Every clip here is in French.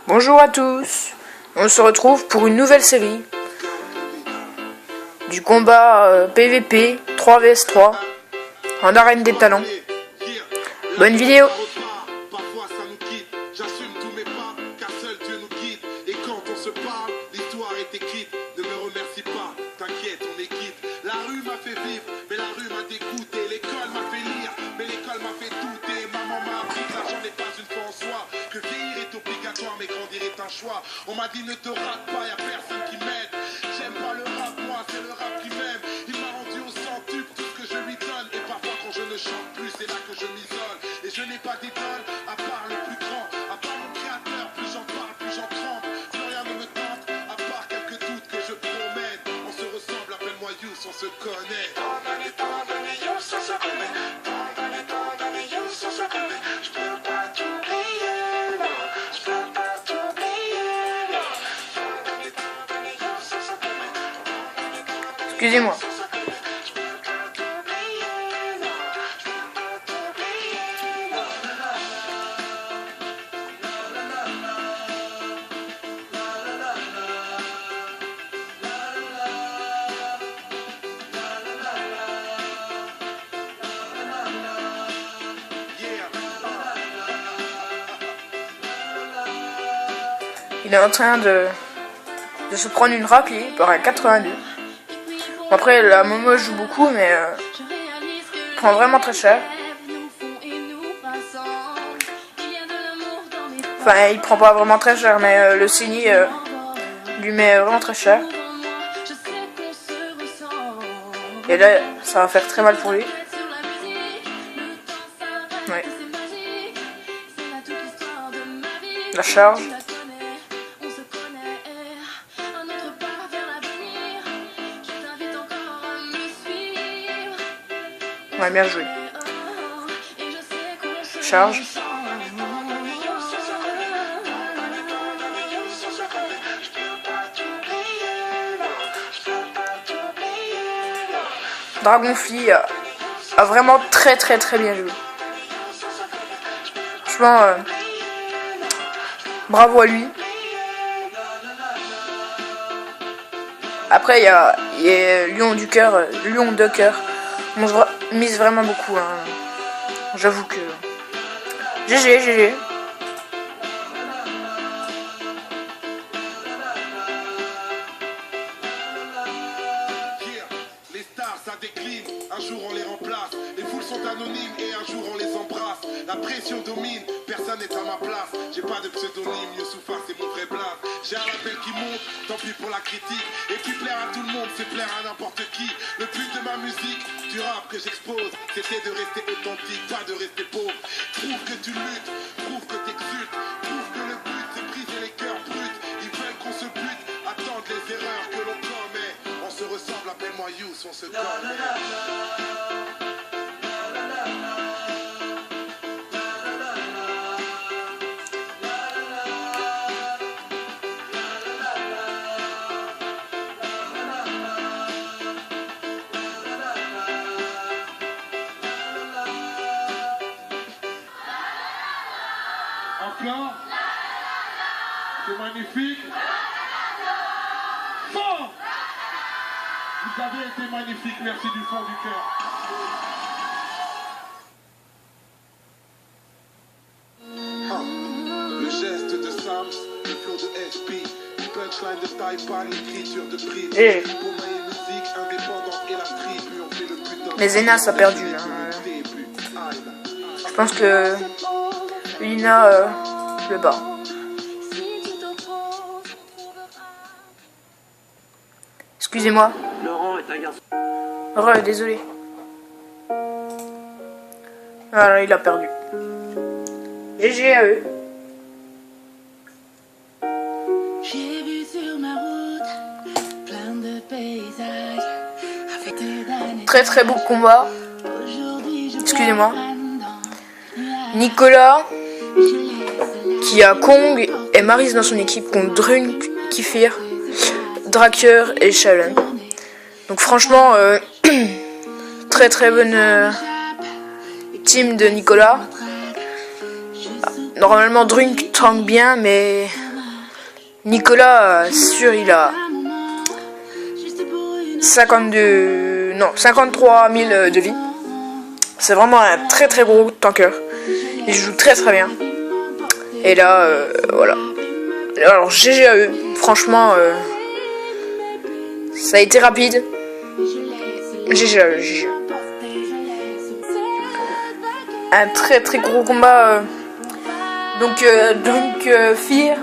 Bonjour à tous, on se retrouve pour une nouvelle série du combat PVP 3 vs 3 en arène des talents. Bonne vidéo. Parfois ça nous quitte, j'assume tous mes pas, car seul Dieu nous guide. Et quand on se parle, l'histoire est écrite. Ne me remercie pas, t'inquiète, on est quitte. La rue m'a fait vivre, mais la rue m'a dégoûté. L'école m'a fait lire, mais l'école m'a fait douter. Maman m'a appris que l'argent n'est pas une fin en soi, que vieillir est obligatoire, mais grandir est un choix. On m'a dit ne te rate pas, y'a personne qui m'aide. J'aime pas le rap, moi c'est le rap qui m'aime. Il m'a rendu au centuple tout ce que je lui donne. Et parfois quand je ne chante plus, c'est là que je m'isole. Et je n'ai pas d'idole, à part le plus grand, à part mon créateur. Plus j'en parle, plus j'en tremble. Plus rien ne me tente, à part quelques doutes que je promène. On se ressemble, appelle-moi Youss, on se connaît. Youss, on se connaît. Youss, on se connaît. Je peux pas t'oublier, non. Je peux pas t'oublier, non. Youss, on se connaît. Excusez-moi. Il est en train de se prendre une raclée par un 82. Bon, après, la Momo joue beaucoup, mais prend vraiment très cher. Enfin, il prend pas vraiment très cher, mais le Cini lui met vraiment très cher. Et là, ça va faire très mal pour lui. Ouais. La charge. Ouais, bien joué. Charge. Dragonfly a vraiment très bien joué. Franchement, bravo à lui. Après, il y a Lion du cœur, Lion de cœur. On mise vraiment beaucoup. Hein. J'avoue que GG. Les stars ça décline, un jour on les remplace. Les foules sont anonymes et un jour on les embrasse. La pression domine, personne n'est à ma place. J'ai pas de pseudonyme, Youssoufa c'est mon vrai blase. J'ai un appel qui monte, tant pis pour la critique. Et puis plaire à tout le monde, c'est plaire à n'importe qui. Le but de ma musique, du rap que j'expose, c'était de rester authentique, pas de rester pauvre. Prouve que tu luttes, prouve que t'exultes, prouve que le but c'est briser les cœurs bruts. Ils veulent qu'on se bute, attendent les erreurs que l'on commet. On se ressemble, appelle-moi Youss, on se connaît. Encore, c'est magnifique. Fort. Vous avez été magnifique, merci du fond du cœur. Le geste de Sams, le flow de SP, le punchline de Taipan, l'écriture de Brit. Pour ma musique indépendante et la street, puis on fait le putain. Les Enas a perdu. Je pense que Lina le bat. Excusez-moi. Laurent est un garçon. Désolé. Voilà, il a perdu. GG à eux. J'ai vu sur ma route plein de paysages avec Très beau combat. Excusez-moi. Nicolas qui a Kong et Maris dans son équipe contre Drunk, Kifir, Draker et Shalom. Donc franchement très bonne team de Nicolas. Normalement Drunk tank bien, mais Nicolas, sûr, il a 53 000 de vie. C'est vraiment un très très gros tanker. Il joue très très bien. Et là, voilà. Alors GG à eux. Franchement, ça a été rapide. GG à eux, GG. Un très très gros combat. Donc Drunk Fear,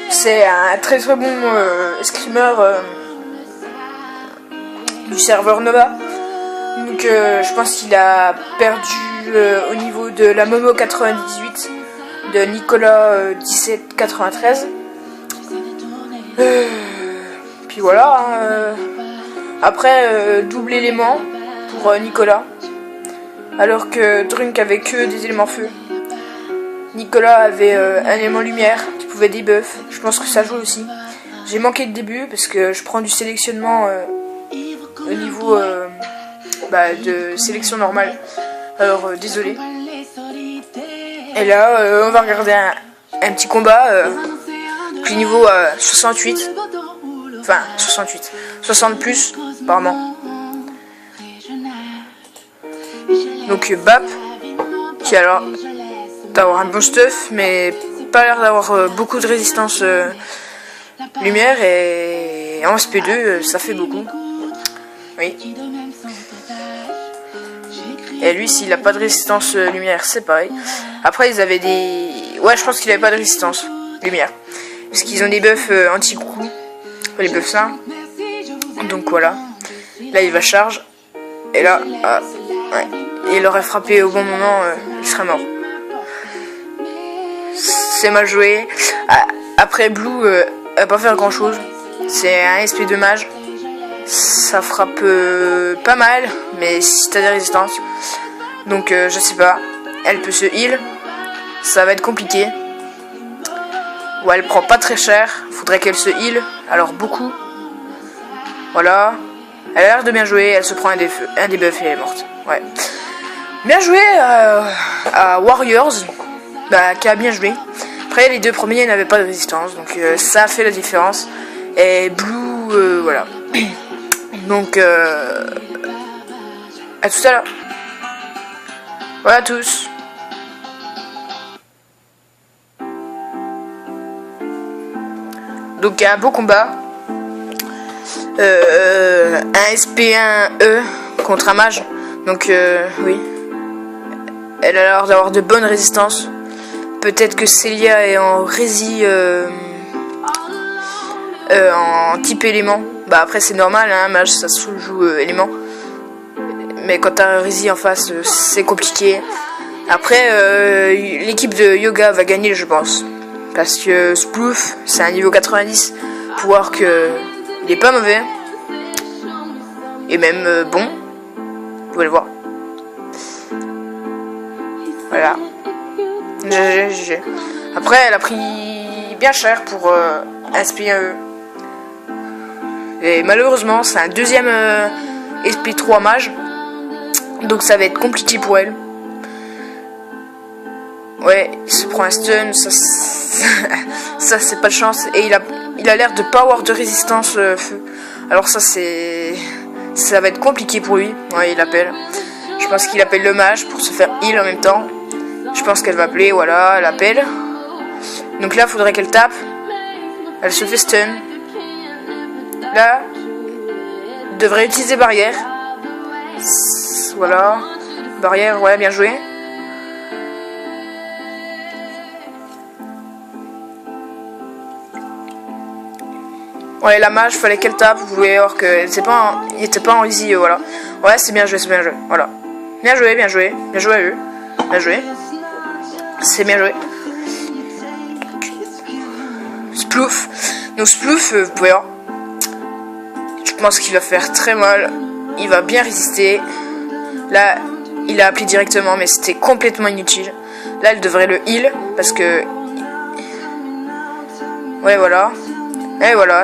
c'est un très très bon screamer du serveur Nova. Donc je pense qu'il a perdu au niveau de la Momo 98 de Nicolas 1793. Puis voilà. Après double élément pour Nicolas. Alors que Drunk avait que des éléments feu. Nicolas avait un élément lumière qui pouvait debuff. Je pense que ça joue aussi. J'ai manqué le début parce que je prends du sélectionnement au niveau de sélection normale. Alors désolé. Et là on va regarder un petit combat niveau 68. Enfin 68. 60 plus apparemment. Donc Bap qui a l'air d'avoir un bon stuff mais pas l'air d'avoir beaucoup de résistance lumière, et en SP2 ça fait beaucoup. Oui. Et lui s'il a pas de résistance lumière c'est pareil. Après ils avaient des... Ouais je pense qu'il avait pas de résistance lumière. Parce qu'ils ont des buffs anti-coup. Les buffs ça. Donc voilà. Là il va charge. Et là... ouais. Et il aurait frappé au bon moment, il serait mort. C'est mal joué. Après Blue va pas faire grand chose. C'est un SP de mage. Ça frappe pas mal, mais si t'as des résistances. Donc je sais pas. Elle peut se heal. Ça va être compliqué. Ouais, elle prend pas très cher. Faudrait qu'elle se heal. Alors beaucoup. Voilà. Elle a l'air de bien jouer. Elle se prend un debuff et elle est morte. Ouais. Bien joué à Warriors. Qui a bien joué. Après les deux premiers n'avaient pas de résistance. Donc ça a fait la différence. Et Blue, voilà. Donc à tout à l'heure. Voilà à tous. Donc un beau combat. Un SP1E contre un mage. Donc oui. Elle a l'air d'avoir de bonnes résistances. Peut-être que Célia est en rési en type élément. Après c'est normal, hein, mage ça se joue élément. Mais quand t'as un rési en face, c'est compliqué. Après l'équipe de Yoga va gagner je pense. Parce que Sploof c'est un niveau 90. Pouvoir que il est pas mauvais. Et même bon. Vous pouvez le voir. Voilà. GG. Après elle a pris bien cher pour un SP1E. Et malheureusement c'est un deuxième SP3 mage. Donc ça va être compliqué pour elle. Ouais, il se prend un stun, ça c'est pas de chance. Et il a l'air de pas avoir de résistance feu. Alors ça va être compliqué pour lui. Ouais, il appelle. Je pense qu'il appelle le mage pour se faire heal en même temps. Je pense qu'elle va appeler, voilà, elle appelle. Donc là, il faudrait qu'elle tape. Elle se fait stun. Là, elle devrait utiliser barrière. Voilà. Barrière, ouais, bien joué. Ouais, la mage, fallait qu'elle tape. Vous pouvez voir qu'il était pas en easy, voilà. Ouais, c'est bien joué, voilà. Bien joué à eux. Bien joué. C'est bien joué. Sploof. Donc Sploof, vous pouvez voir. Je pense qu'il va faire très mal. Il va bien résister. Là, il a appelé directement, mais c'était complètement inutile. Là, elle devrait le heal, parce que... Ouais, voilà. Et voilà,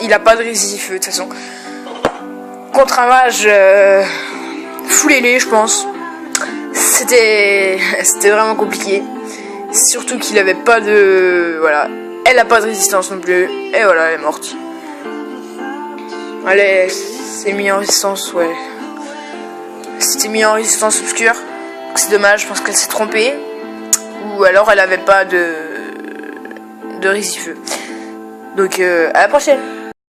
il a pas de résif de toute façon. Contre un mage full ailé, je pense. C'était vraiment compliqué. Surtout qu'il avait pas de... Voilà. Elle a pas de résistance non plus. Et voilà, elle est morte. Elle s'est mise en résistance, ouais. C'était mis en résistance obscure. C'est dommage, je pense qu'elle s'est trompée. Ou alors elle avait pas de résifeu. Donc à la prochaine.